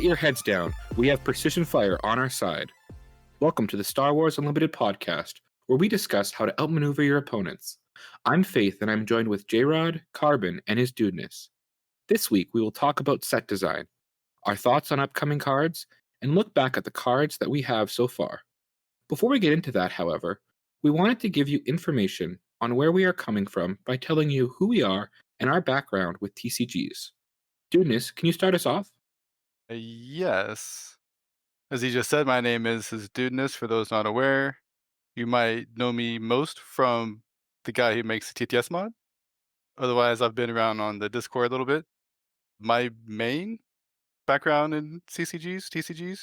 your heads down. We have precision fire on our side. Welcome to the Star Wars Unlimited podcast, where we discuss how to outmaneuver your opponents. I'm Faith, and I'm joined with Jrod, Cqrbon, and his Dudeness. This week, we will talk about set design, our thoughts on upcoming cards, and look back at the cards that we have so far. Before we get into that, however, we wanted to give you information on where we are coming from by telling you who we are and our background with TCGs. Dudeness, can you start us off? Yes. As he just said, my name is Dudeness, for those not aware. You might know me most from the guy who makes the TTS mod. Otherwise, I've been around on the Discord a little bit. My main background in TCGs,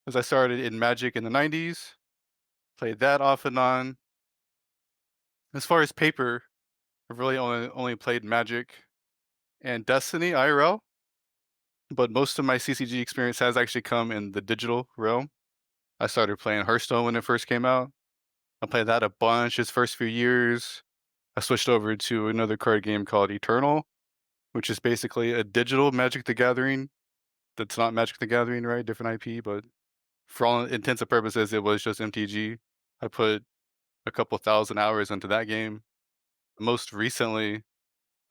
as I started in Magic in the 90s, played that off and on. As far as paper, I've really only played Magic and Destiny IRL, but most of my CCG experience has actually come in the digital realm. I started playing Hearthstone when it first came out. I played that a bunch his first few years. I switched over to another card game called Eternal, which is basically a digital Magic the Gathering. That's not Magic the Gathering, right? Different IP, but for all intents and purposes, it was just MTG. I put a couple thousand hours into that game. Most recently,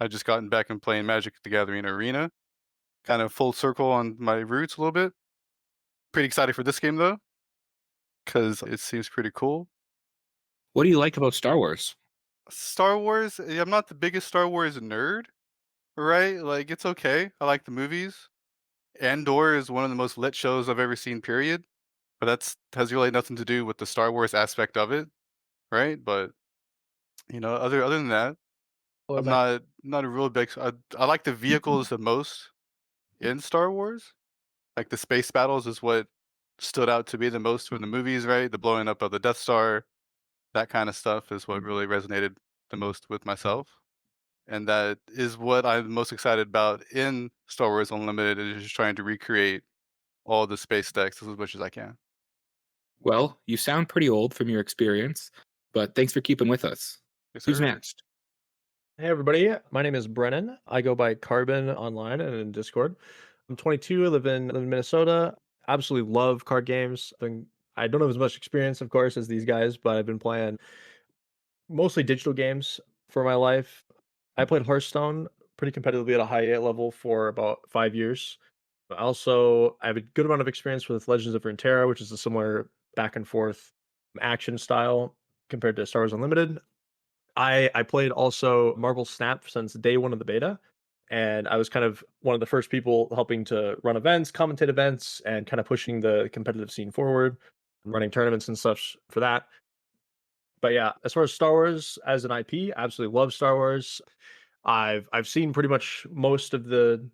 I just gotten back and playing Magic the Gathering Arena. Kind of full circle on my roots a little bit. Pretty excited for this game though, because it seems pretty cool. What do you like about Star Wars? Star Wars, I'm not the biggest Star Wars nerd, right? Like, it's okay. I like the movies. Andor is one of the most lit shows I've ever seen, period. But that's has really nothing to do with the Star Wars aspect of it, right? But other than that, I'm not a real big. I like the vehicles the most in Star Wars. Like the space battles is what stood out to me the most from the movies, right? The blowing up of the Death Star, that kind of stuff is what really resonated the most with myself. And that is what I'm most excited about in Star Wars Unlimited, is just trying to recreate all the space decks as much as I can. Well, you sound pretty old from your experience, but thanks for keeping with us. Yes, Who's sir. next? Hey everybody, my name is Brennan. I go by Cqrbon online and in Discord. I'm 22. I live in Minnesota. Absolutely love card games. I don't have as much experience, of course, as these guys, but I've been playing mostly digital games for my life. I played Hearthstone pretty competitively at a high A level for about 5 years. But also, I have a good amount of experience with Legends of Runeterra, which is a similar back and forth action style compared to Star Wars Unlimited. I played also Marvel Snap since day one of the beta, and I was kind of one of the first people helping to run events, commentate events, and kind of pushing the competitive scene forward, running tournaments and such for that. But yeah, as far as Star Wars as an IP, absolutely love Star Wars. I've seen pretty much most of the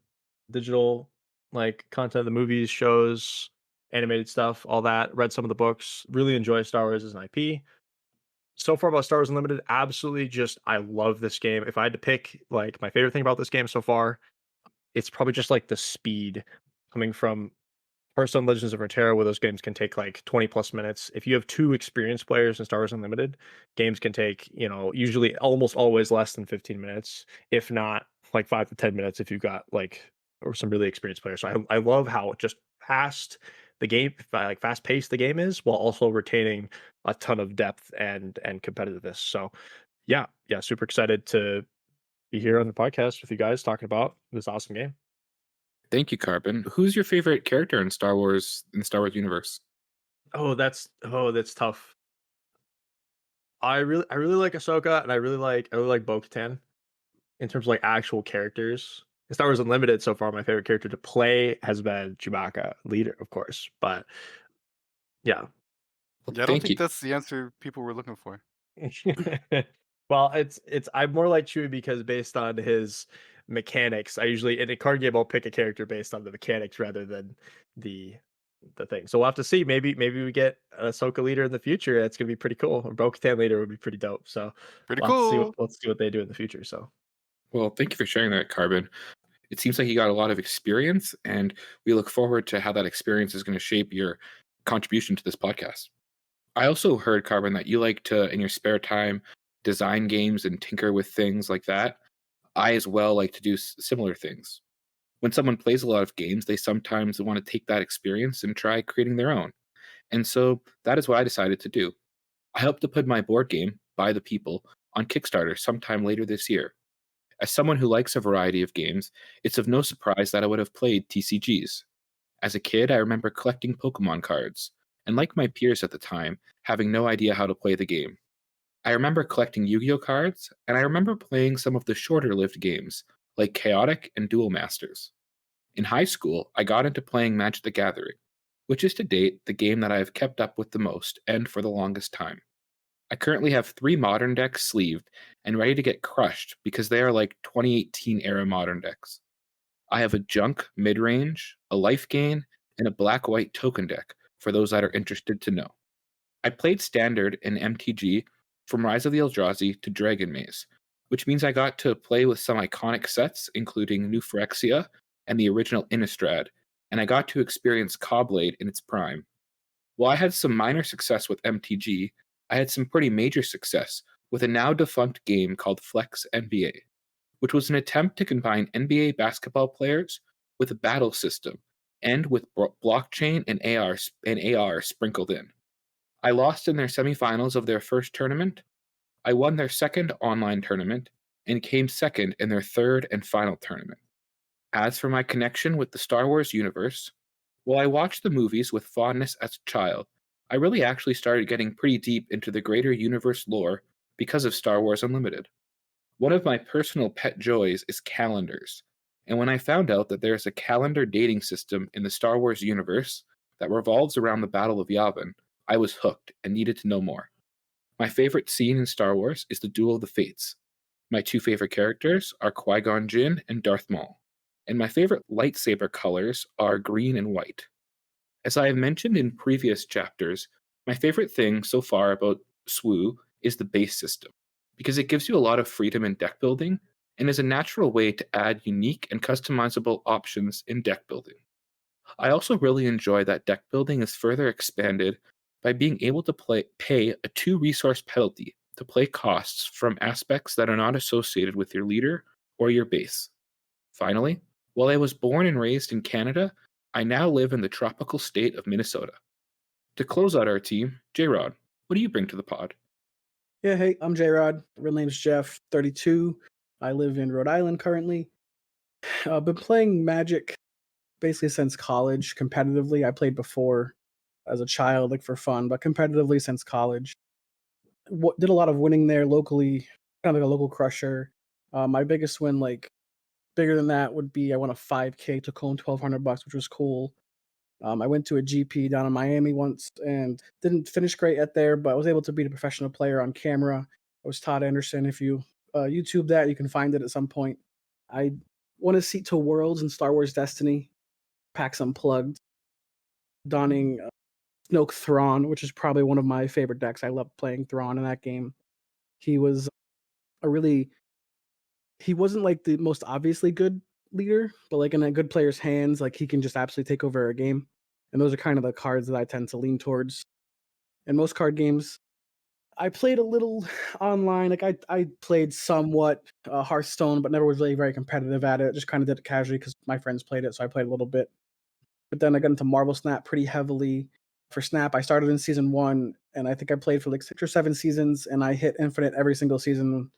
digital like content, the movies, shows, animated stuff, all that. Read some of the books. Really enjoy Star Wars as an IP. So far about Star Wars Unlimited, absolutely just I love this game. If I had to pick like my favorite thing about this game so far, it's probably just like the speed coming from Hearthstone Legends of Runeterra, where those games can take like 20 plus minutes. If you have two experienced players in Star Wars Unlimited, games can take, usually almost always less than 15 minutes, if not like 5 to 10 minutes if you've got like or some really experienced players. So I love how just fast paced the game is while also retaining a ton of depth and competitiveness. So yeah, super excited to be here on the podcast with you guys talking about this awesome game. Thank you, Cqrbon. Who's your favorite character in Star Wars universe? That's tough. I really like Ahsoka, and I really like Bo-Katan in terms of like actual characters. In Star Wars Unlimited, so far, my favorite character to play has been Chewbacca, leader, of course. But yeah, Well, Yeah, I don't thank you. think that's the answer people were looking for. well, it's I'm more like Chewie because based on his mechanics, I usually in a card game I'll pick a character based on the mechanics rather than the thing. So we'll have to see. Maybe we get an Ahsoka leader in the future. That's gonna be pretty cool. Or Bo-Katan leader would be pretty dope. So Pretty we'll have to see cool. let's see what they do in the future. So Well, thank you for sharing that, Cqrbon. It seems like you got a lot of experience, and we look forward to how that experience is going to shape your contribution to this podcast. I also heard, Cqrbon, that you like to, in your spare time, design games and tinker with things like that. I as well like to do similar things. When someone plays a lot of games, they sometimes want to take that experience and try creating their own. And so that is what I decided to do. I hope to put my board game, By the People, on Kickstarter sometime later this year. As someone who likes a variety of games, it's of no surprise that I would have played TCGs. As a kid, I remember collecting Pokemon cards, and like my peers at the time, having no idea how to play the game. I remember collecting Yu-Gi-Oh cards, and I remember playing some of the shorter-lived games, like Chaotic and Duel Masters. In high school, I got into playing Magic the Gathering, which is to date the game that I have kept up with the most and for the longest time. I currently have 3 modern decks sleeved and ready to get crushed because they are like 2018 era modern decks. I have a junk mid-range, a life gain, and a black-white token deck for those that are interested to know. I played Standard and MTG from Rise of the Eldrazi to Dragon Maze, which means I got to play with some iconic sets, including New Phyrexia and the original Innistrad, and I got to experience Caw-Blade in its prime. While I had some minor success with MTG, I had some pretty major success with a now defunct game called Flex NBA, which was an attempt to combine NBA basketball players with a battle system and with blockchain and AR sprinkled in. I lost in their semifinals of their first tournament. I won their second online tournament and came second in their third and final tournament. As for my connection with the Star Wars universe, while I watched the movies with fondness as a child, I really actually started getting pretty deep into the greater universe lore because of Star Wars Unlimited. One of my personal pet joys is calendars, and when I found out that there's a calendar dating system in the Star Wars universe that revolves around the Battle of Yavin, I was hooked and needed to know more. My favorite scene in Star Wars is the Duel of the Fates. My 2 favorite characters are Qui-Gon Jinn and Darth Maul, and my favorite lightsaber colors are green and white. As I have mentioned in previous chapters, my favorite thing so far about SWU is the base system, because it gives you a lot of freedom in deck building and is a natural way to add unique and customizable options in deck building. I also really enjoy that deck building is further expanded by being able to pay a 2 resource penalty to play costs from aspects that are not associated with your leader or your base. Finally, while I was born and raised in Canada, I now live in the tropical state of Minnesota. To close out our team, Jrod, what do you bring to the pod? Yeah, hey, I'm Jrod. Real name's Jeff, 32. I live in Rhode Island currently. I've been playing Magic basically since college competitively. I played before as a child, like for fun, but competitively since college. Did a lot of winning there locally, kind of like a local crusher. My biggest win, like bigger than that, would be I won a 5K, took home $1,200, which was cool. I went to a GP down in Miami once and didn't finish great at there, but I was able to beat a professional player on camera. I was Todd Anderson. If you YouTube that, you can find it at some point. I won a seat to Worlds in Star Wars Destiny, PAX Unplugged, donning Snoke Thrawn, which is probably one of my favorite decks. I love playing Thrawn in that game. He was he wasn't like the most obviously good leader, but like in a good player's hands, like he can just absolutely take over a game. And those are kind of the cards that I tend to lean towards in most card games. I played a little online, like I played somewhat Hearthstone, but never was really very competitive at it. Just kind of did it casually because my friends played it, so I played a little bit. But then I got into Marvel Snap pretty heavily. For Snap, I started in season 1, and I think I played for like 6 or 7 seasons, and I hit Infinite every single season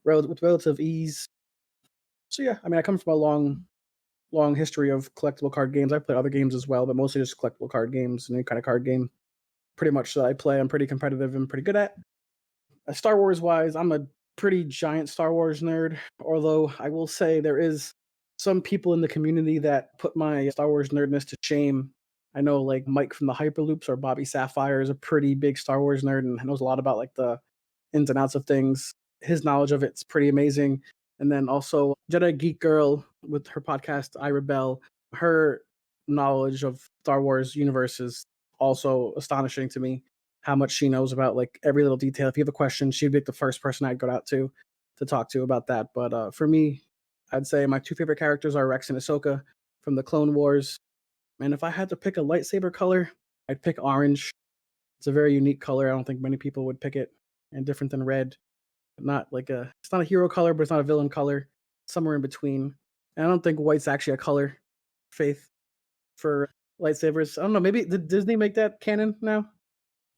with relative ease. So yeah, I mean, I come from a long history of collectible card games. I play other games as well, but mostly just collectible card games and any kind of card game. Pretty much that I play, I'm pretty competitive and pretty good at. Star Wars wise, I'm a pretty giant Star Wars nerd, although I will say there is some people in the community that put my Star Wars nerdness to shame. I know like Mike from the Hyperloops or Bobby Sapphire is a pretty big Star Wars nerd and knows a lot about like the ins and outs of things. His knowledge of it's pretty amazing. And then also Jedi Geek Girl with her podcast I Rebel, her knowledge of Star Wars universe is also astonishing to me. How much she knows about like every little detail. If you have a question, she'd be like, the first person I'd go out to talk to about that. But for me, I'd say my 2 favorite characters are Rex and Ahsoka from the Clone Wars. And if I had to pick a lightsaber color, I'd pick orange. It's a very unique color. I don't think many people would pick it, and different than red. Not like it's not a hero color, but it's not a villain color. Somewhere in between. And I don't think white's actually a color, Faith, for lightsabers. I don't know. Maybe did Disney make that canon now?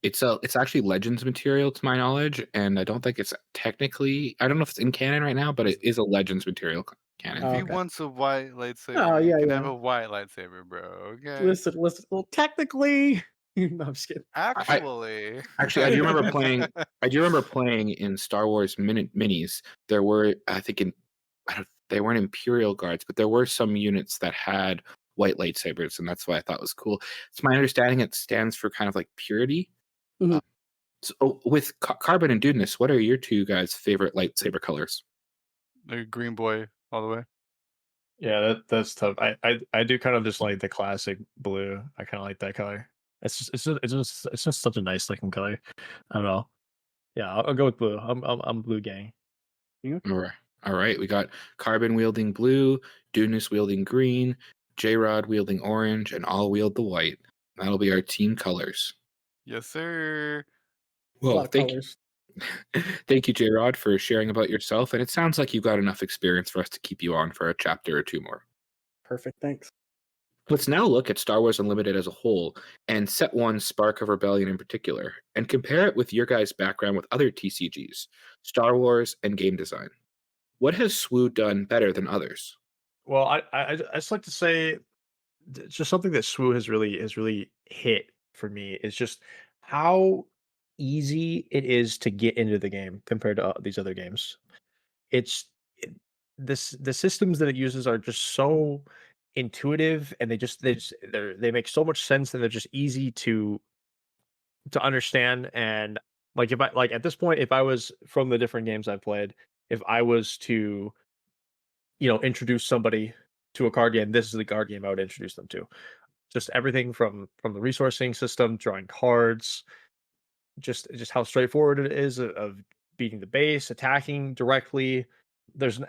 It's actually Legends material to my knowledge, and I don't think it's technically. I don't know if it's in canon right now, but it is a Legends material canon. If Oh, he okay. wants a white lightsaber, Oh, you yeah, can yeah. have a white lightsaber, bro. Okay. Listen. Well, technically, no, I'm just kidding. Actually, Actually, I do remember playing. I do remember playing in Star Wars minis. There were, I think, they weren't Imperial Guards, but there were some units that had white lightsabers, and that's why I thought was cool. It's my understanding it stands for kind of like purity. Mhm. So with Cqrbon and Dudeness, what are your two guys' favorite lightsaber colors? the green boy all the way. Yeah, that's tough. I do kind of just like the classic blue. I kind of like that color. It's just such a nice looking color. I don't know. Yeah, I'll go with blue. I'm blue gang. All right. We got Cqrbon wielding blue, Dudeness wielding green, Jrod wielding orange, and I'll wield the white. That'll be our team colors. Yes, sir. A lot Well, of colors. thank you, Jrod, for sharing about yourself. And it sounds like you've got enough experience for us to keep you on for a chapter or two more. Perfect. Thanks. Let's now look at Star Wars Unlimited as a whole, and Set 1 Spark of Rebellion in particular, and compare it with your guys' background with other TCGs, Star Wars, and game design. What has SWU done better than others? Well, I just like to say it's just something that SWU has really hit for me is just how easy it is to get into the game compared to these other games. It's it, the systems that it uses are just so intuitive, and they make so much sense, and they're just easy to understand. And like if I like at this point, if I was from the different games I've played, if I was to introduce somebody to a card game, this is the card game I would introduce them to. Just everything from the resourcing system, drawing cards, just how straightforward it is of beating the base, attacking directly.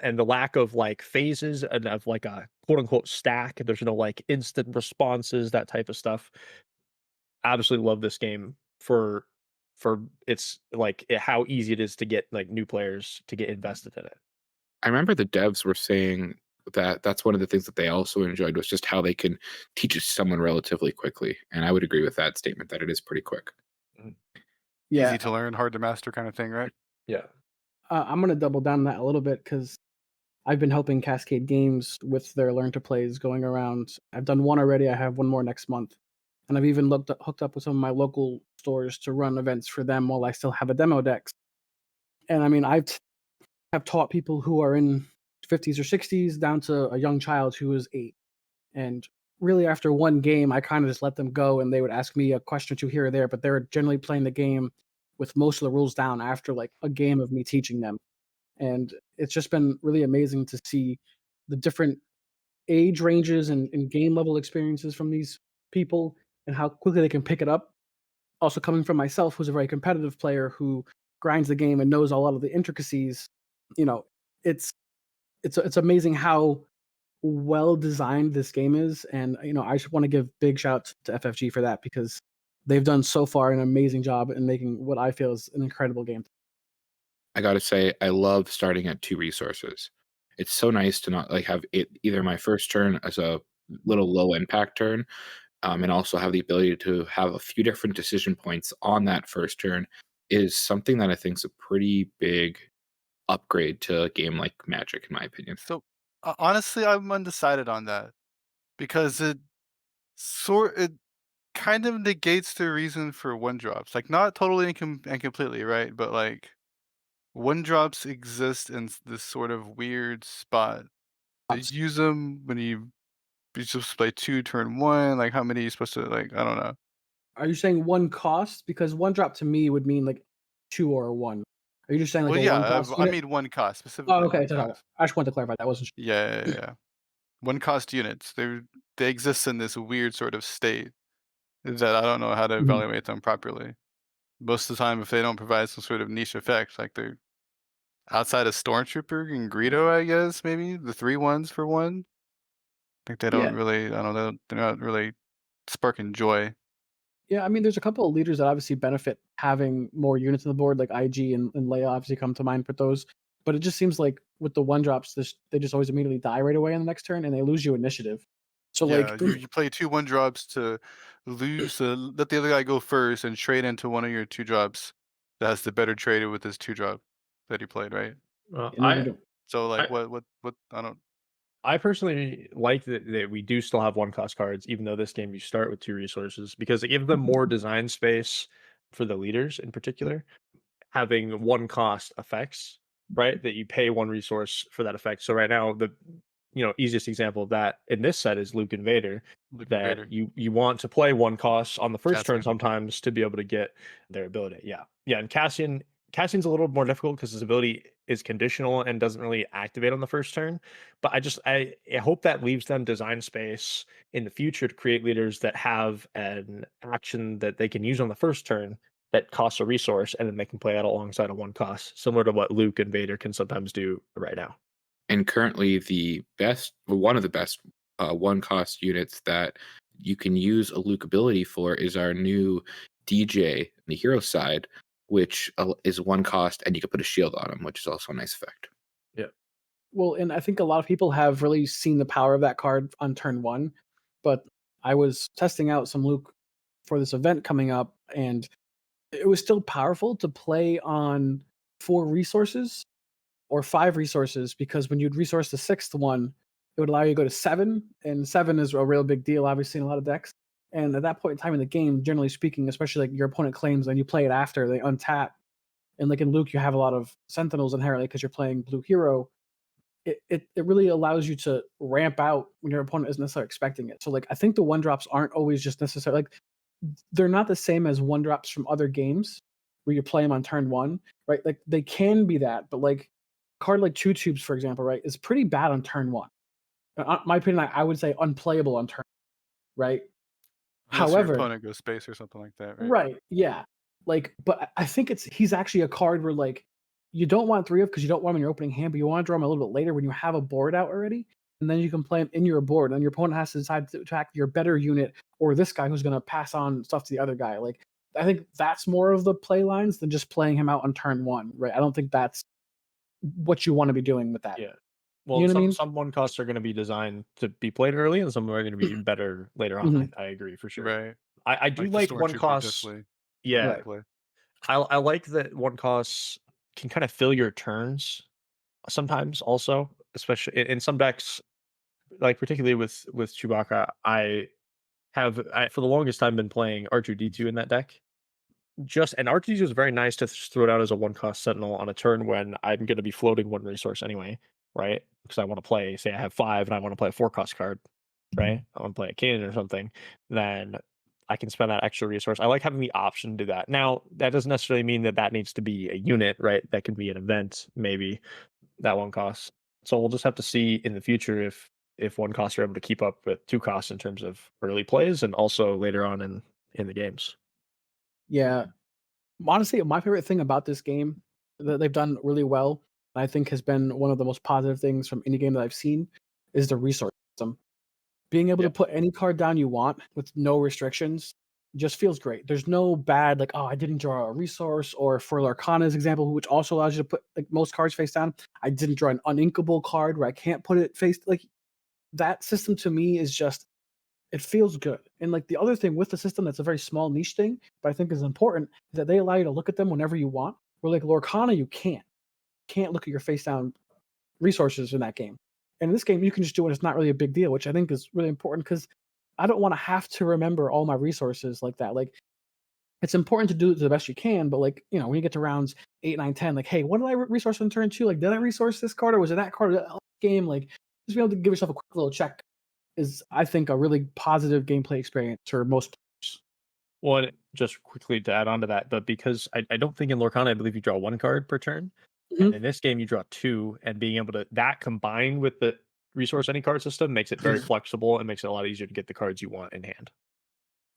And the lack of like phases and of like a quote unquote stack. There's no like instant responses, that type of stuff. Absolutely love this game for its like how easy it is to get like new players to get invested in it. I remember the devs were saying that that's one of the things that they also enjoyed was just how they can teach it to someone relatively quickly. And I would agree with that statement that it is pretty quick. Yeah. Easy to learn, hard to master kind of thing, right? Yeah. I'm gonna double down on that a little bit because I've been helping Cascade Games with their Learn to Plays going around. I've done one already. I have one more next month, and I've even hooked up with some of my local stores to run events for them while I still have a demo deck. And I mean, have taught people who are in 50s or 60s down to a young child who is 8. And really, after one game, I kind of just let them go, and they would ask me a question or two here or there, but they were generally playing the game with most of the rules down after like a game of me teaching them. And it's just been really amazing to see the different age ranges and game level experiences from these people and how quickly they can pick it up. Also, coming from myself, who's a very competitive player who grinds the game and knows a lot of the intricacies, you know, it's it's amazing how well designed this game is. And I just want to give big shouts to FFG for that because they've done so far an amazing job in making what I feel is an incredible game. I got to say, I love starting at 2 resources. It's so nice to not like have it either my first turn as a little low impact turn, and also have the ability to have a few different decision points on that first turn is something that I think is a pretty big upgrade to a game like Magic, in my opinion. So honestly, I'm undecided on that because it kind of negates the reason for one drops. Like not totally and completely, right? But like one drops exist in this sort of weird spot. They use them when you're supposed to play 2 turn 1. Like how many are you supposed to like? I don't know. Are you saying one cost? Because one drop to me would mean like 2 or a 1. Are you just saying like Well, a yeah, one cost I unit? mean one cost specifically. Oh, okay. One I cost. just wanted to clarify that. I wasn't sure. Yeah. One cost units. They exist in this weird sort of state that I don't know how to Mhm. evaluate them properly. Most of the time, if they don't provide some sort of niche effect, like they're outside of Stormtrooper and Greedo, I guess maybe the 3 ones for 1. Like they don't Yeah. really, I don't know, they're not really sparking joy. Yeah, I mean, there's a couple of leaders that obviously benefit having more units on the board, like IG and Leia obviously come to mind for those. but it just seems like with the one drops, they just always immediately die right away on the next turn, and they lose you initiative. So Yeah, like, you play 2 1-drops to lose, let the other guy go first and trade into one of your 2-drops that has the better trader with his 2-drop that he played, right? Uh, and then you I, don't. So, like, I what I don't I personally like that we do still have one cost cards, even though this game you start with 2 resources, because it gives them more design space for the leaders in particular, having one cost effects, right? That you pay 1 resource for that effect. So right now, the easiest example of that in this set is Luke Invader, Luke that Invader. you want to play 1 cost on the first turn Cassian. sometimes to be able to get their ability. Yeah, and Cassian's a little more difficult because his ability is conditional and doesn't really activate on the first turn. But I hope that leaves them design space in the future to create leaders that have an action that they can use on the first turn that costs a resource, and then they can play that alongside a 1 cost, similar to what Luke and Vader can sometimes do right now. And currently, one of the best one cost units that you can use a Luke ability for is our new DJ on the hero side, which is 1 cost, and you can put a shield on him, which is also a nice effect. Yeah. Well, and I think a lot of people have really seen the power of that card on turn 1, but I was testing out some Luke for this event coming up, and it was still powerful to play on 4 resources or 5 resources, because when you'd resource the 6th one, it would allow you to go to 7, and 7 is a real big deal, obviously, in a lot of decks. And at that point in time in the game, generally speaking, especially like your opponent claims and you play it after, they untap. And like in Luke, you have a lot of Sentinels inherently because you're playing Blue Hero. It really allows you to ramp out when your opponent isn't necessarily expecting it. So like I think the 1-drops aren't always just necessarily like, they're not the same as 1-drops from other games where you play them on turn 1, right? Like they can be that, but like a card like Two Tubes, for example, right, is pretty bad on turn 1. My opinion, I would say unplayable on turn, right? Unless your However, opponent goes space or something like that, right? right, yeah. Like, but I think he's actually a card where like you don't want 3 of because you don't want him in your opening hand, but you want to draw him a little bit later when you have a board out already, and then you can play him in your board, and your opponent has to decide to attack your better unit or this guy who's going to pass on stuff to the other guy. Like, I think that's more of the play lines than just playing him out on turn 1, right? I don't think that's what you want to be doing with that. Yeah. You Well, know what I mean? some 1 costs are going to be designed to be played early, and some are going to be better later on. Mhm. I agree for sure. Right. I do Like the like 1 Stormtrooper costs. definitely Yeah, Right. play. I like that 1 costs can kind of fill your turns sometimes. Also, especially in some decks, like particularly with Chewbacca, I for the longest time been playing R2D2 in that deck. And R2D2 is very nice to throw it out as a 1 cost Sentinel on a turn when I'm going to be floating 1 resource anyway, right? Because I want to play, say I have 5 and I want to play a 4 cost card, right? I want to play a cannon or something. Then I can spend that extra resource. I like having the option to do that. Now, that doesn't necessarily mean that needs to be a unit, right? That can be an event, maybe that 1 cost. So we'll just have to see in the future if 1 costs are able to keep up with 2 costs in terms of early plays and also later on in the games. Yeah. Honestly, my favorite thing about this game that they've done really well, and I think has been one of the most positive things from any game that I've seen, is the resource system. Being able Yeah. to put any card down you want with no restrictions just feels great. There's no bad like, oh, I didn't draw a resource, or for Larkana's example, which also allows you to put like most cards face down, I didn't draw an uninkable card where I can't put it face like that system to me is just it feels good. And like the other thing with the system that's a very small niche thing, but I think is important, is that they allow you to look at them whenever you want. Where like Lorcana, you can't look at your face down resources in that game. And in this game, you can just do it. It's not really a big deal, which I think is really important because I don't want to have to remember all my resources like that. Like it's important to do it the best you can, but like, you know, when you get to rounds 8, 9, 10, like, hey, what did I resource on turn 2? Like, did I resource this card or was it that card? Game? Like, just be able to give yourself a quick little check is, I think, a really positive gameplay experience for most players. Well, and just quickly to add on to that, but because I don't think in Lorcana, I believe you draw 1 card per turn. And in this game, you draw 2, and being able to that combined with the resource any card system makes it very flexible and makes it a lot easier to get the cards you want in hand.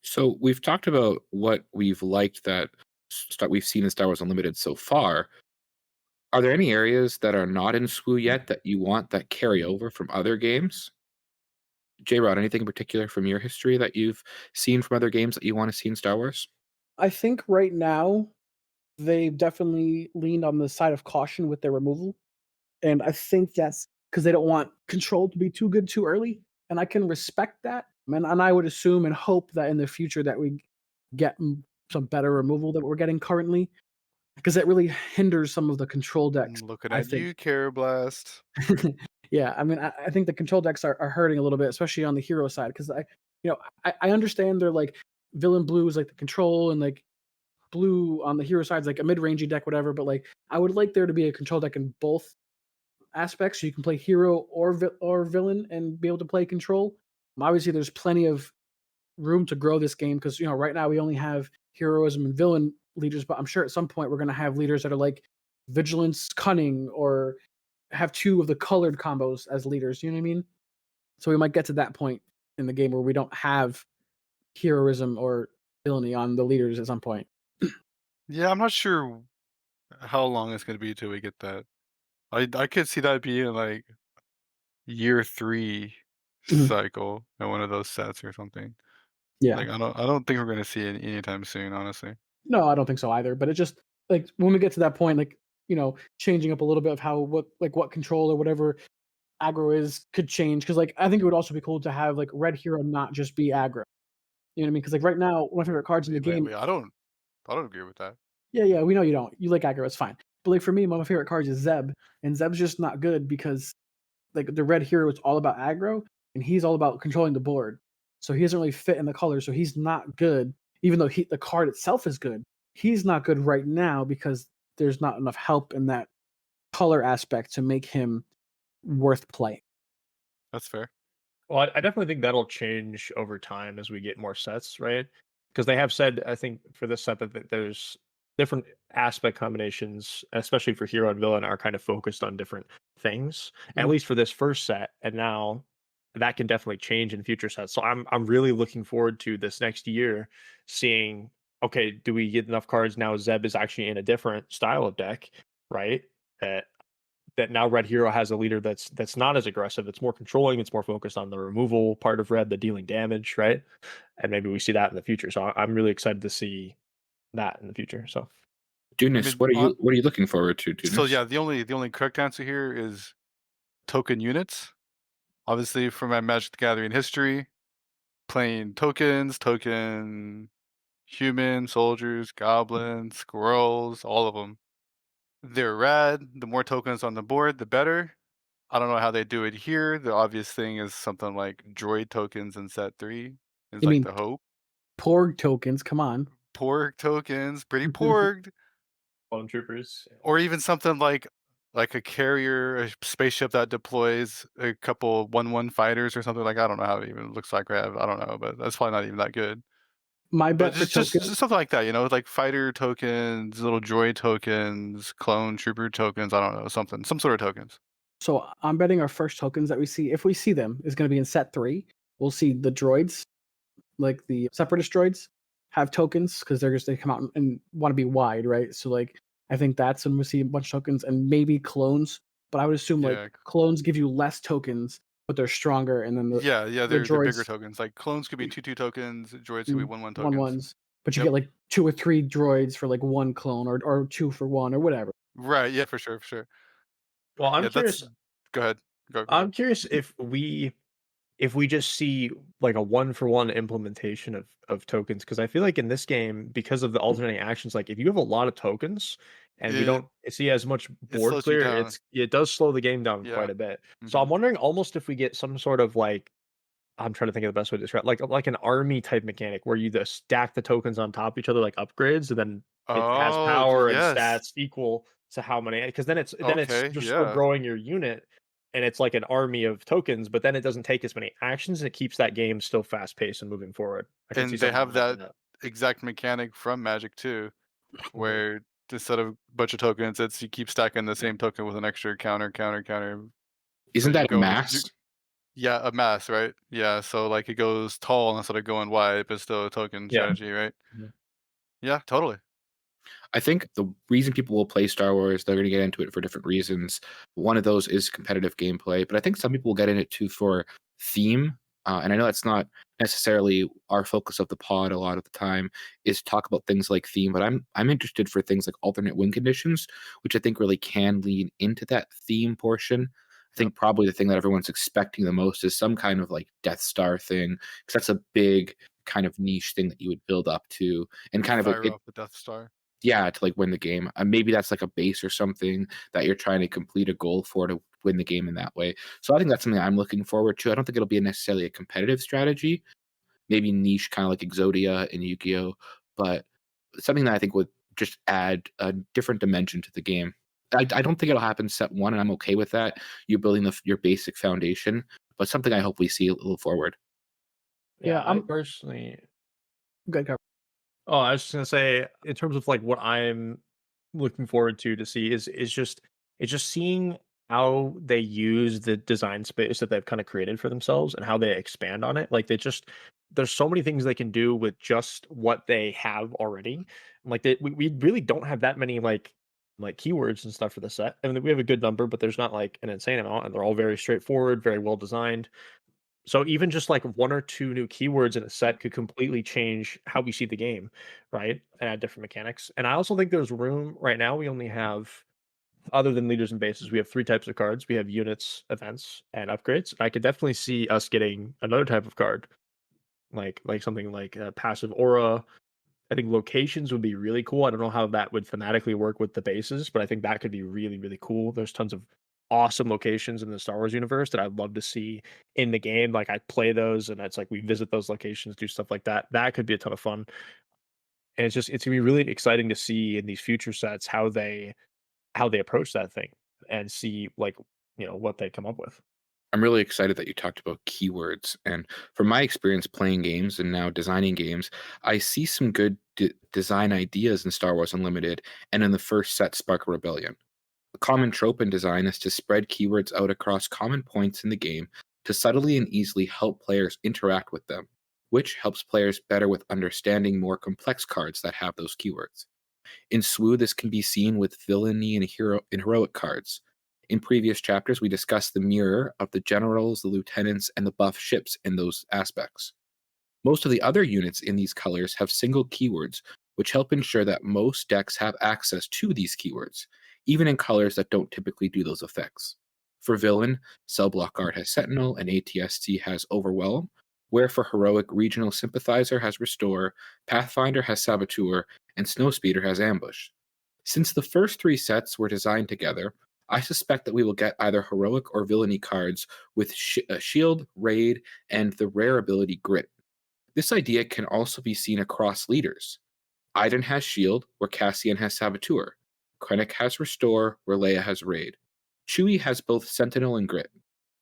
So we've talked about what we've liked that we've seen in Star Wars Unlimited so far. Are there any areas that are not in SWU yet that you want that carry over from other games? Jrod, anything in particular from your history that you've seen from other games that you want to see in Star Wars? I think right now they've definitely leaned on the side of caution with their removal. And I think that's because they don't want control to be too good too early. And I can respect that. And I would assume and hope that in the future that we get some better removal that we're getting currently, because it really hinders some of the control decks. Looking I at think. you, Carablast. Yeah, I mean, I think the control decks are hurting a little bit, especially on the hero side, because I understand they're like villain blue is like the control, and like blue on the hero side is like a mid-rangey deck, whatever. But like, I would like there to be a control deck in both aspects, so you can play hero or villain and be able to play control. Obviously, there's plenty of room to grow this game because right now we only have heroism and villain leaders, but I'm sure at some point we're gonna have leaders that are like vigilance, cunning, or have two of the colored combos as leaders. You know what I mean? So we might get to that point in the game where we don't have heroism or villainy on the leaders at some point. Yeah, I'm not sure how long it's going to be till we get that. I could see that being like year 3 Mhm. cycle in one of those sets or something. Yeah. Like I don't think we're going to see it anytime soon, honestly. No, I don't think so either. But it just like when we get to that point, like changing up a little bit of how what control or whatever aggro is could change. Because like I think it would also be cool to have like red hero not just be aggro. You know what I mean? Because like right now, one of my favorite cards in the game. Wait, I don't agree with that. Yeah, we know you don't. You like aggro, it's fine. But like for me, one of my favorite cards is Zeb, and Zeb's just not good because like the red hero is all about aggro, and he's all about controlling the board. So he doesn't really fit in the color. So he's not good, even though the card itself is good. He's not good right now because there's not enough help in that color aspect to make him worth playing. That's fair. Well, I definitely think that'll change over time as we get more sets, right? Because they have said, I think, for this set that there's different aspect combinations, especially for hero and villain, are kind of focused on different things. At Mhm. least for this first set, and now that can definitely change in future sets. So I'm really looking forward to this next year, seeing, okay, do we get enough cards now? Zeb is actually in a different style of deck, right? That now red hero has a leader that's not as aggressive. It's more controlling. It's more focused on the removal part of red, the dealing damage, right? And maybe we see that in the future. So I'm really excited to see that in the future. So Dudeness, mean, what are you looking forward to, Dudeness? So yeah, the only correct answer here is token units. Obviously, from my Magic the Gathering history, playing token humans, soldiers, goblins, squirrels, all of them. They're rad. The more tokens on the board, the better. I don't know how they do it here. The obvious thing is something like droid tokens in set 3 is You like mean the hope. Porg tokens? Come on. Porg tokens, pretty porged. Clone troopers. Or even something like a carrier, a spaceship that deploys a couple 1/1 fighters or something. Like, I don't know how it even looks like. I don't know, but that's probably not even that good. My But bet for just tokens. something like that, like fighter tokens, little droid tokens, clone trooper tokens. I don't know, some sort of tokens. So I'm betting our first tokens that we see, if we see them, is going to be in set 3. We'll see the droids, like the separatist droids, have tokens because they come out and want to be wide, right? So like I think that's when we see a bunch of tokens and maybe clones. But I would assume like Yeah. clones give you less tokens, but they're stronger, and then Yeah, the they're bigger droids tokens. Like clones could be 2/2 tokens, droids could be 1/1 one tokens. ones. But you Yep. get like 2 or 3 droids for like one clone, or 2 for 1 or whatever. Right, yeah, for sure, for sure. Well, Yeah, that's go ahead. Go. I'm curious if we just see like a 1-for-1 implementation of tokens, because I feel like in this game, because of the alternating actions, like if you have a lot of tokens and we It don't see as much board slows you clear, down. it does slow the game down Yeah. quite a bit. So I'm Mhm. wondering almost if we get some sort of like, I'm trying to think of the best way to describe, like an army type mechanic where you just stack the tokens on top of each other like upgrades, and then it has Oh, power and yes. stats equal to how many, because then it's Okay, just still yeah. growing your unit, and it's like an army of tokens, but then it doesn't take as many actions, and it keeps that game still fast paced and moving forward. I can see And they something have like that that. exact mechanic from Magic too, where instead of a bunch of tokens, it's you keep stacking the same token with an extra counter. So Isn't you that a go, mass? yeah, a mass, right? Yeah, so like it goes tall instead of going wide, but still a token Yeah. strategy, right? Mhm. Yeah, totally. I think the reason people will play Star Wars, they're going to get into it for different reasons. One of those is competitive gameplay, but I think some people will get in it too for theme. And I know that's not necessarily our focus of the pod a lot of the time is to talk about things like theme, but I'm interested for things like alternate win conditions, which I think really can lean into that theme portion. I think probably the thing that everyone's expecting the most is some kind of like Death Star thing, because that's a big kind of niche thing that you would build up to, and kind of Fire it, off the Death Star. yeah, to like win the game. Maybe that's like a base or something that you're trying to complete a goal for to win the game in that way. So I think that's something I'm looking forward to. I don't think it'll be necessarily a competitive strategy, maybe niche, kind of like Exodia and Yu-Gi-Oh, but something that I think would just add a different dimension to the game. I don't think it'll happen set one, and I'm okay with that. You're building your basic foundation, but something I hope we see a little forward. Yeah, I I'm personally. good. Oh, I was just gonna say, in terms of like what I'm looking forward to see is just seeing how they use the design space that they've kind of created for themselves and how they expand on it. Like there's so many things they can do with just what they have already. Like we really don't have that many like keywords and stuff for the set. I mean, we have a good number, but there's not like an insane amount, and they're all very straightforward, very well designed. So even just like one or two new keywords in a set could completely change how we see the game, right? And add different mechanics. And I also think there's room right now. We only have, other than leaders and bases, we have three types of cards. We have units, events, and upgrades. I could definitely see us getting another type of card, like something like a passive aura. I think locations would be really cool. I don't know how that would thematically work with the bases, but I think that could be really, really cool. There's tons of awesome locations in the Star Wars universe that I'd love to see in the game. Like I play those, and it's like we visit those locations, do stuff like that. That could be a ton of fun. And it's gonna be really exciting to see in these future sets how they approach that thing and see like what they come up with. I'm really excited that you talked about keywords. And from my experience playing games and now designing games, I see some good design ideas in Star Wars Unlimited and in the first set, Spark of Rebellion. A common trope in design is to spread keywords out across common points in the game to subtly and easily help players interact with them, which helps players better with understanding more complex cards that have those keywords. In SWU, this can be seen with villainy and heroic cards. In previous chapters, we discussed the mirror of the generals, the lieutenants, and the buff ships in those aspects. Most of the other units in these colors have single keywords, which help ensure that most decks have access to these keywords, even in colors that don't typically do those effects. For villain, Cell Block Guard has Sentinel and ATST has Overwhelm, where for heroic, Regional Sympathizer has Restore, Pathfinder has Saboteur, and Snowspeeder has Ambush. Since the first three sets were designed together, I suspect that we will get either heroic or villainy cards with Shield, Raid, and the rare ability Grit. This idea can also be seen across leaders. Iden has Shield, where Cassian has Saboteur. Krennic has Restore, where Leia has Raid. Chewie has both Sentinel and Grit.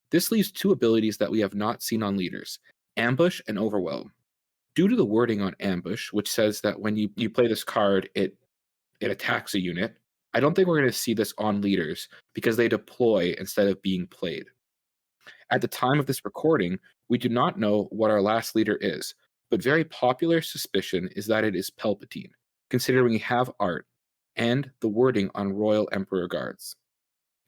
This leaves two abilities that we have not seen on leaders, Ambush and Overwhelm. Due to the wording on Ambush, which says that when you play this card, it attacks a unit, I don't think we're going to see this on leaders because they deploy instead of being played. At the time of this recording, we do not know what our last leader is, but very popular suspicion is that it is Palpatine, considering we have art and the wording on Royal Emperor Guards.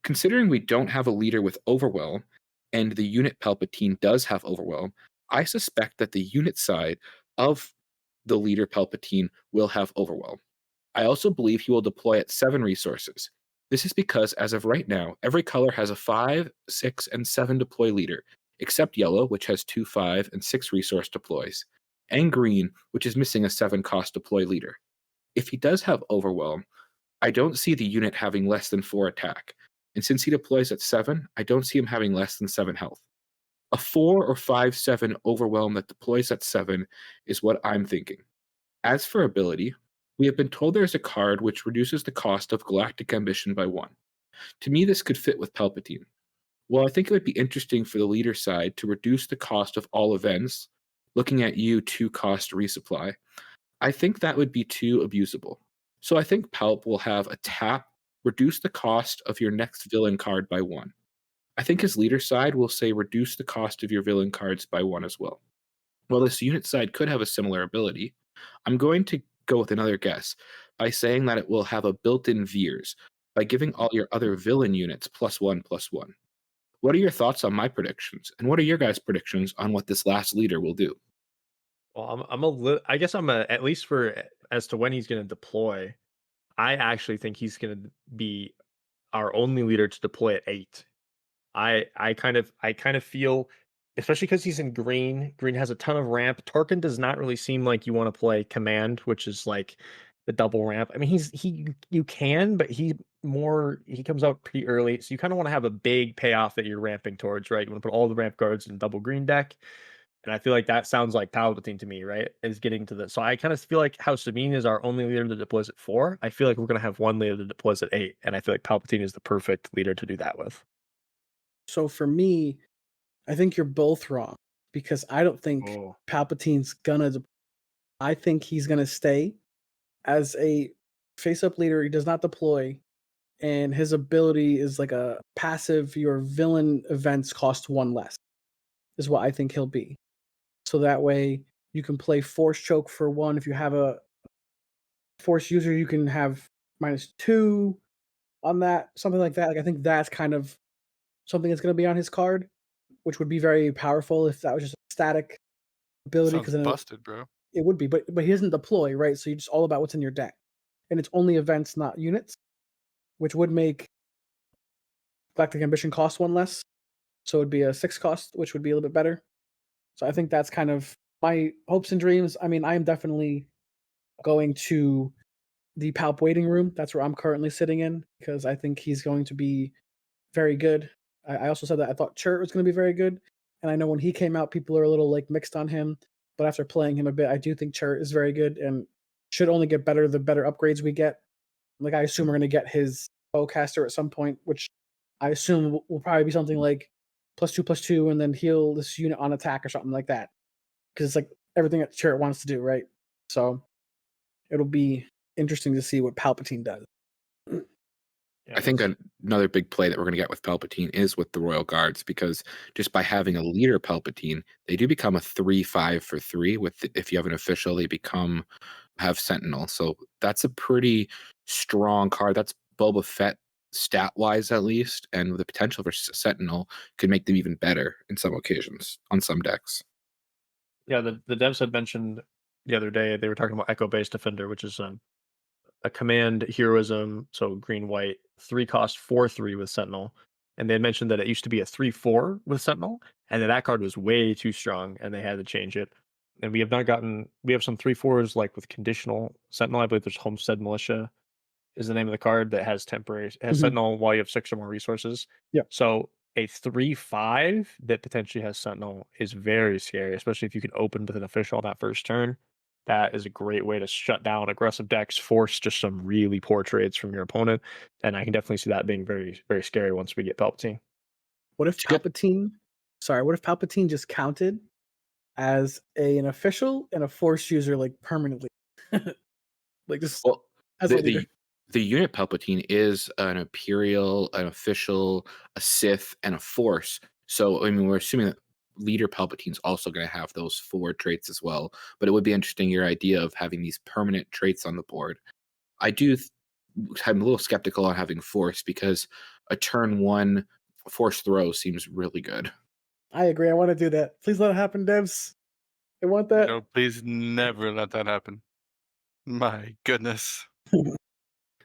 Considering we don't have a leader with Overwhelm, and the unit Palpatine does have Overwhelm, I suspect that the unit side of the leader Palpatine will have Overwhelm. I also believe he will deploy at 7 resources. This is because, as of right now, every color has a 5, 6, and 7 deploy leader, except yellow, which has 2, 5, and 6 resource deploys, and green, which is missing a 7 cost deploy leader. If he does have Overwhelm, I don't see the unit having less than 4 attack, and since he deploys at 7, I don't see him having less than 7 health. A 4 or 5, 7 Overwhelm that deploys at 7 is what I'm thinking. As for ability, we have been told there is a card which reduces the cost of Galactic Ambition by 1. To me, this could fit with Palpatine. While I think it would be interesting for the leader side to reduce the cost of all events, looking at you 2 cost resupply, I think that would be too abusable. So I think Palp will have a tap, reduce the cost of your next villain card by 1. I think his leader side will say reduce the cost of your villain cards by 1 as well. While this unit side could have a similar ability, I'm going to go with another guess by saying that it will have a built-in Veers by giving all your other villain units +1/+1. What are your thoughts on my predictions? And what are your guys' predictions on what this last leader will do? Well, I guess at least as to when he's going to deploy. I actually think he's going to be our only leader to deploy at 8. I kind of feel, especially because he's in green. Green has a ton of ramp. Tarkin does not really seem like you want to play command, which is like the double ramp. I mean, you can, but he comes out pretty early, so you kind of want to have a big payoff that you're ramping towards, right? You want to put all the ramp guards in double green deck. And I feel like that sounds like Palpatine to me, right? Is getting to the So I kind of feel like how Sabine is our only leader that deploys at 4. I feel like we're gonna have one leader that deploys at 8, and I feel like Palpatine is the perfect leader to do that with. So for me, I think you're both wrong because I don't think Oh. Palpatine's gonna. I think he's gonna stay as a face-up leader. He does not deploy, and his ability is like a passive. Your villain events cost 1 less. Is what I think he'll be. So that way you can play Force Choke for 1. If you have a Force user, you can have -2 on that, something like that. Like I think that's kind of something that's going to be on his card, which would be very powerful if that was just a static ability. Sounds Because then busted, bro. it would be, but he doesn't deploy, right? So you're just all about what's in your deck, and it's only events, not units, which would make Galactic Ambition cost 1 less. So it'd be a 6 cost, which would be a little bit better. So I think that's kind of my hopes and dreams. I mean, I am definitely going to the Palp waiting room. That's where I'm currently sitting in because I think he's going to be very good. I also said that I thought Chert was going to be very good, and I know when he came out, people are a little like mixed on him. But after playing him a bit, I do think Chert is very good and should only get better the better upgrades we get. Like I assume we're going to get his bowcaster at some point, which I assume will probably be something like +2/+2, and then heal this unit on attack or something like that. Because it's like everything that Chert wants to do, right? So it'll be interesting to see what Palpatine does. Yeah, I think another big play that we're going to get with Palpatine is with the Royal Guards, because just by having a leader Palpatine, they do become a 3/5 for 3. If you have an official, they have Sentinel. So that's a pretty strong card. That's Boba Fett stat wise, at least, and the potential for Sentinel could make them even better in some occasions on some decks. yeah. The devs had mentioned the other day they were talking about Echo Base Defender, which is a command heroism, so green white, 3 cost 4/3 with Sentinel. And they had mentioned that it used to be a 3/4 with Sentinel, and that card was way too strong, and they had to change it. And we have some 3/4s like with conditional Sentinel. I believe there's Homestead Militia is the name of the card that has Mhm. Sentinel while you have 6 or more resources. Yeah. So a 3/5 that potentially has Sentinel is very scary, especially if you can open with an official on that first turn. That is a great way to shut down aggressive decks, force just some really poor trades from your opponent, and I can definitely see that being very, very scary once we get Palpatine. What if It's good. What if Palpatine just counted as an official and a Force user like permanently? Like just Well, as a the leader. the unit Palpatine is an Imperial, an official, a Sith, and a Force. So I mean, we're assuming that leader Palpatine's also going to have those 4 traits as well. But it would be interesting, your idea of having these permanent traits on the board. I'm a little skeptical on having Force, because a turn 1 Force throw seems really good. I agree. I want to do that. Please let it happen, devs. I want that. No, please never let that happen. My goodness.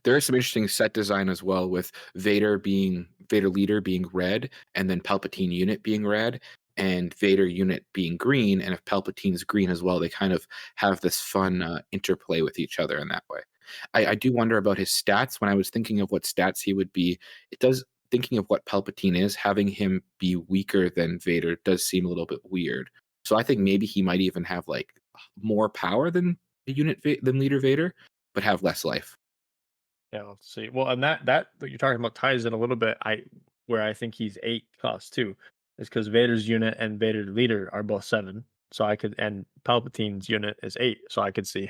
There is some interesting set design as well, with Vader leader being red, and then Palpatine unit being red, and Vader unit being green. And if Palpatine's green as well, they kind of have this fun interplay with each other in that way. I do wonder about his stats. When I was thinking of what stats he would be, thinking of what Palpatine is, having him be weaker than Vader does seem a little bit weird. So I think maybe he might even have like more power than than leader Vader, but have less life. Yeah, let's see. Well, and that you're talking about ties in a little bit. Where I think he's 8 cost too, is because Vader's unit and Vader leader are both 7. So and Palpatine's unit is 8. So I could see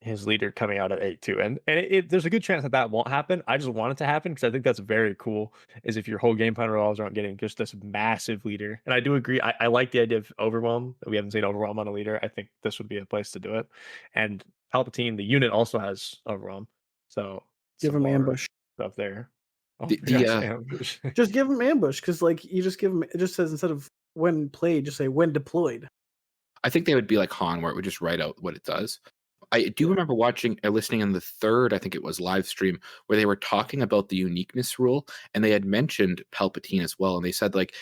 his leader coming out at 8 too. And there's a good chance that won't happen. I just want it to happen because I think that's very cool. Is if your whole game plan revolves around getting just this massive leader. And I do agree. I like the idea of Overwhelm. We haven't seen Overwhelm on a leader. I think this would be a place to do it. And Palpatine, the unit also has Overwhelm. So Give some him more ambush. stuff there. Oh, The yes, the ambush. Just give him ambush because like you just give him. It just says instead of when played, just say when deployed. I think they would be like Han, where it would just write out what it does. I do Yeah. remember watching or listening in the third, I think it was live stream, where they were talking about the uniqueness rule, and they had mentioned Palpatine as well. And they said like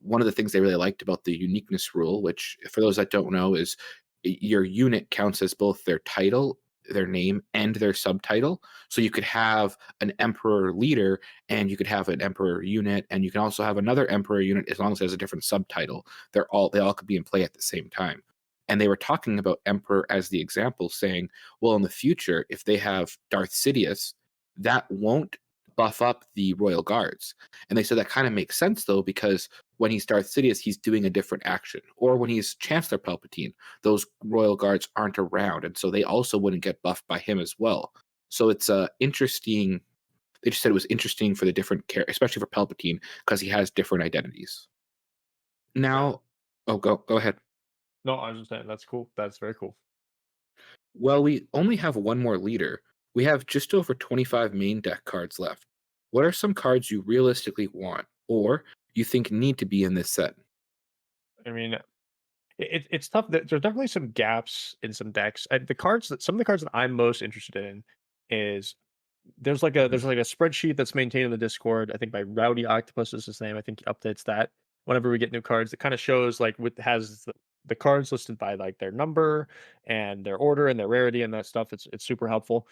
one of the things they really liked about the uniqueness rule, which for those that don't know, is your unit counts as both their title, their name, and their subtitle. So you could have an emperor leader, and you could have an emperor unit, and you can also have another emperor unit as long as there's a different subtitle. They all could be in play at the same time. And they were talking about emperor as the example, saying, well, in the future, if they have Darth Sidious, that won't buff up the royal guards. And they said that kind of makes sense though, because when he's Darth Sidious, he's doing a different action. Or when he's Chancellor Palpatine, those royal guards aren't around, and so they also wouldn't get buffed by him as well. So it's interesting. They just said it was interesting for the different especially for Palpatine, because he has different identities. Yeah. Now, oh, go ahead. No, I was just saying that's cool. That's very cool. Well, we only have one more leader. We have just over 25 main deck cards left. What are some cards you realistically want, or you think need to be in this set? I mean, it's tough. There's definitely some gaps in some decks. Some of the cards that I'm most interested in is there's like a spreadsheet that's maintained in the Discord. I think by Rowdy Octopus is his name. I think he updates that whenever we get new cards. It kind of shows like has the cards listed by like their number and their order and their rarity and that stuff. It's super helpful.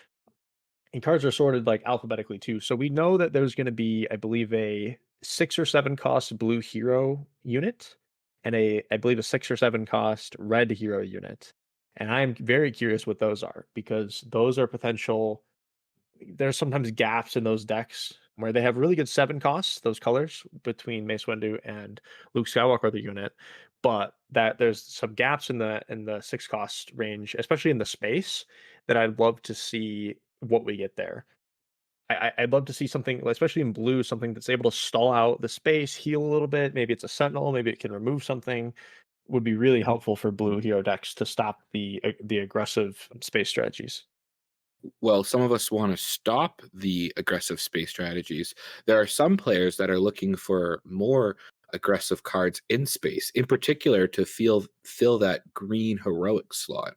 And cards are sorted like alphabetically too. So we know that there's going to be, I believe, a 6 or 7 cost blue hero unit and I believe a 6 or 7 cost red hero unit. And I'm very curious what those are because those are potential. There's sometimes gaps in those decks where they have really good 7 costs, those colors between Mace Windu and Luke Skywalker the unit, but that there's some gaps in the 6 cost range, especially in the space, that I'd love to see what we get there. I'd love to see something, especially in blue, something that's able to stall out the space, heal a little bit. Maybe it's a sentinel, maybe it can remove something. Would be really helpful for blue hero decks to stop the aggressive space strategies. Well, some of us want to stop the aggressive space strategies. There are some players that are looking for more aggressive cards in space, in particular to fill that green heroic slot.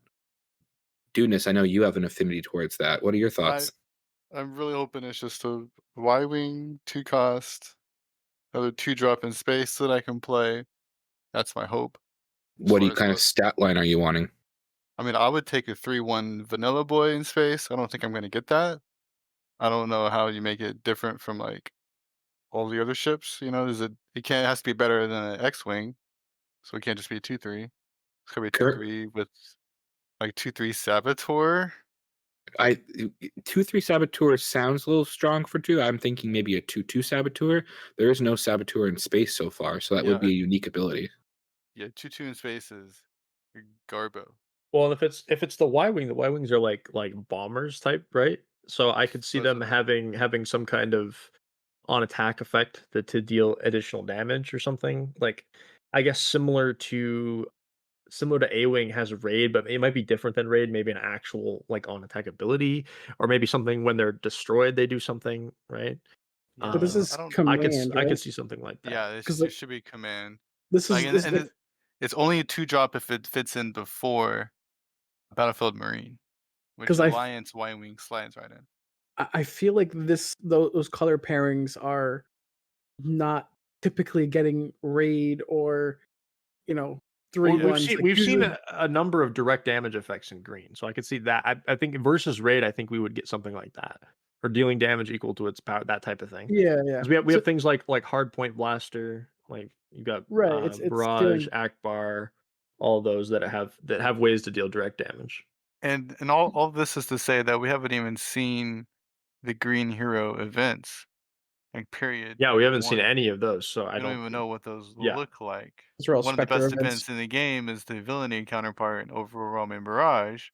Dudeness, I know you have an affinity towards that. What are your I thoughts? I'm really hoping it's just a Y-wing 2 cost, another 2-drop in space that I can play. That's my hope. As What far as kind of stat line are you wanting? I mean, I would take a 3/1 vanilla boy in space. I don't think I'm gonna get that. I don't know how you make it different from like all the other ships. You know, it has to be better than an X-wing, so it can't just be a 2/3. It's gotta be a Cur- 2/3 with like 2/3 Saboteur. I 2-3 Saboteur sounds a little strong for 2. I'm thinking maybe a 2-2 Saboteur. There is no Saboteur in space so far, so that would Yeah, be a unique ability. yeah, 2/2 in space is Garbo. Well, if it's the Y-wing, the Y-wings are like bombers type, right? So I could see them Supposedly. having some kind of on attack effect to deal additional damage or something. Like I guess similar to A-wing has raid, but it might be different than raid. Maybe an actual like on attack ability, or maybe something when they're destroyed they do something, right? Yeah, But this Um, I is don't. command, I could right? see something like that. Yeah, Because it like should be command. this Like, is this and like it's only a 2-drop if it fits in before Battlefield Marine, which because Alliance Y-wing slides right in. I feel like those color pairings are not typically getting raid or you know three Well, Yeah, ones like we've seen usually. a number of direct damage effects in green, so I could see that. I think versus raid, I think we would get something like that, or dealing damage equal to its power, that type of thing. Yeah, yeah. Because we So have things like hard point blaster, like you got right, it's barrage, dealing Akbar, all those that have ways to deal direct damage. and all this is to say that we haven't even seen the Green Hero events, like period Yeah, we haven't seen one. any of those, so I We don't don't. even know what those will Yeah, look like. those are all One of the Spectre best events. events in the game is the villainy counterpart in Overwhelming Barrage,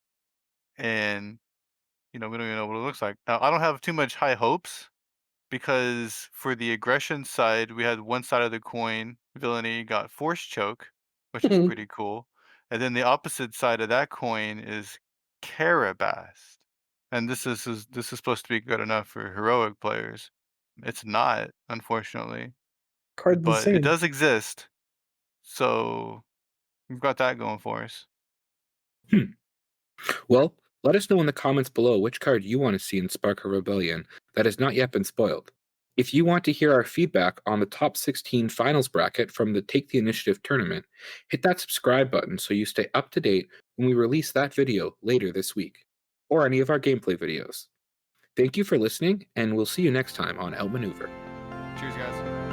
and we don't even know what it looks like. Now, I don't have too much high hopes because for the aggression side, we had one side of the coin, villainy got force choke, which is pretty cool. And then the opposite side of that coin is Carabast. And this is supposed to be good enough for heroic players. It's not, unfortunately, Card's the but it same. does exist. So we've got that going for us. Well, let us know in the comments below which card you want to see in Spark of Rebellion that has not yet been spoiled. If you want to hear our feedback on the top 16 finals bracket from the Take the Initiative tournament, hit that subscribe button so you stay up to date when we release that video later this week, or any of our gameplay videos. Thank you for listening, and we'll see you next time on Outmaneuver. Cheers, guys.